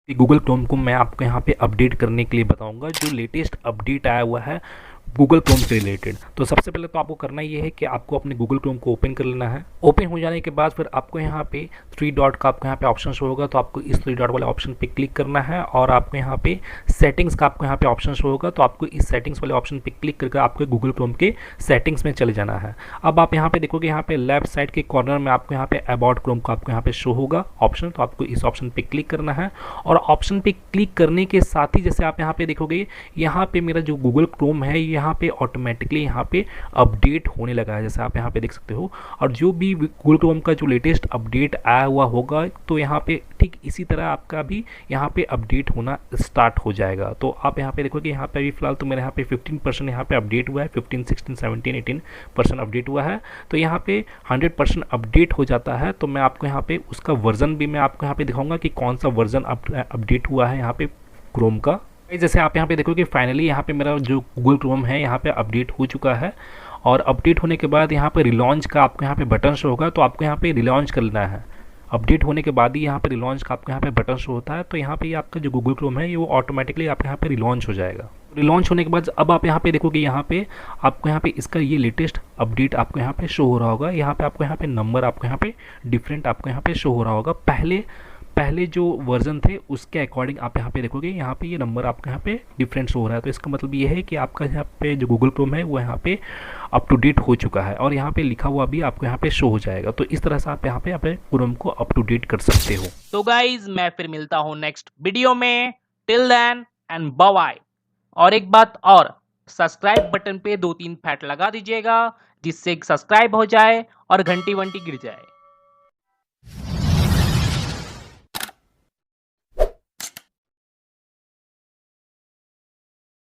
Google Chrome को मैं आपको यहाँ पे अपडेट करने के लिए बताऊंगा, जो लेटेस्ट अपडेट आया हुआ है गूगल क्रोम से रिलेटेड। तो सबसे पहले तो आपको करना ये है कि आपको अपने गूगल क्रोम को ओपन कर लेना है। ओपन हो जाने के बाद फिर आपको यहाँ पे थ्री डॉट का आपको यहाँ पे ऑप्शन शो होगा, तो आपको इस थ्री डॉट वाले ऑप्शन पे क्लिक करना है और आपको यहाँ पे सेटिंग्स का आपको यहाँ पे ऑप्शन शो होगा, तो आपको इस सेटिंग्स वाले ऑप्शन पे क्लिक करके आपको गूगल क्रोम के सेटिंग्स में चले जाना है। अब आप यहाँ पे देखोगे यहाँ पे लेफ्ट साइड के कॉर्नर में आपको यहाँ पे अबाउट क्रोम का आपको यहाँ पे शो होगा ऑप्शन, तो आपको इस ऑप्शन पे क्लिक करना है। और ऑप्शन पे क्लिक करने के साथ ही जैसे आप यहाँ पे देखोगे यहाँ पे मेरा जो गूगल क्रोम है यहाँ पे ऑटोमेटिकली यहाँ पे अपडेट होने लगा है, जैसे आप यहाँ पे देख सकते हो। और जो भी गूगल क्रोम का जो लेटेस्ट अपडेट आया हुआ होगा तो यहाँ पे ठीक इसी तरह आपका भी यहाँ पे अपडेट होना स्टार्ट हो जाएगा। तो आप यहाँ पे देखोगे यहाँ पे अभी फिलहाल तो मेरे यहाँ पे 15% यहाँ पे अपडेट हुआ है, 15, 16, 17, 18% अपडेट हुआ है। तो यहाँ पे 100% अपडेट हो जाता है। तो मैं आपको यहाँ पे उसका वर्जन भी मैं आपको यहाँ पे दिखाऊंगा कि कौन सा वर्जन अपडेट हुआ है यहाँ पे क्रोम का। जैसे आप यहाँ पे देखोगे फाइनली यहाँ पे मेरा जो गूगल क्रोम है यहाँ पे अपडेट हो चुका है। और अपडेट होने के बाद यहाँ पे रिलॉन्च का आपको यहाँ पे बटन शो होगा, तो आपको यहाँ पे रिलॉन्च करना है। अपडेट होने के बाद ही यहाँ पे रिलॉन्च का आपको यहाँ पे बटन शो होता है, तो यहाँ पे आपका जो गूगल क्रोम है ये वो ऑटोमेटिकली आपके यहाँ पे रिलॉन्च हो जाएगा। रिलॉन्च होने के बाद अब आप यहाँ पे देखोगे यहाँ पे आपको यहाँ पे इसका ये लेटेस्ट अपडेट आपको यहाँ पे शो हो रहा होगा। यहाँ पे आपको यहाँ पे नंबर आपको यहाँ पे डिफरेंट आपको यहाँ पे शो हो रहा होगा। पहले जो वर्जन थे उसके अकॉर्डिंग आप यहाँ पे देखोगे यहाँ पे ये नंबर आपको यहाँ पे डिफरेंट शो हो रहा है। तो इसका मतलब ये है कि आपका यहाँ पे जो गूगल क्रोम है वो यहाँ पे अप टू डेट हो चुका है और यहाँ पे लिखा हुआ भी आपको यहाँ पे शो हो जाएगा। तो इस तरह से आप यहाँ पे अपने क्रोम को अप टू डेट कर सकते हो। तो गाइज मैं फिर मिलता हूँ नेक्स्ट वीडियो में। Till then and bye bye. और एक बात और, सब्सक्राइब बटन पे 2-3 फैट लगा दीजिएगा जिससे सब्सक्राइब हो जाए और घंटी वंटी गिर जाए।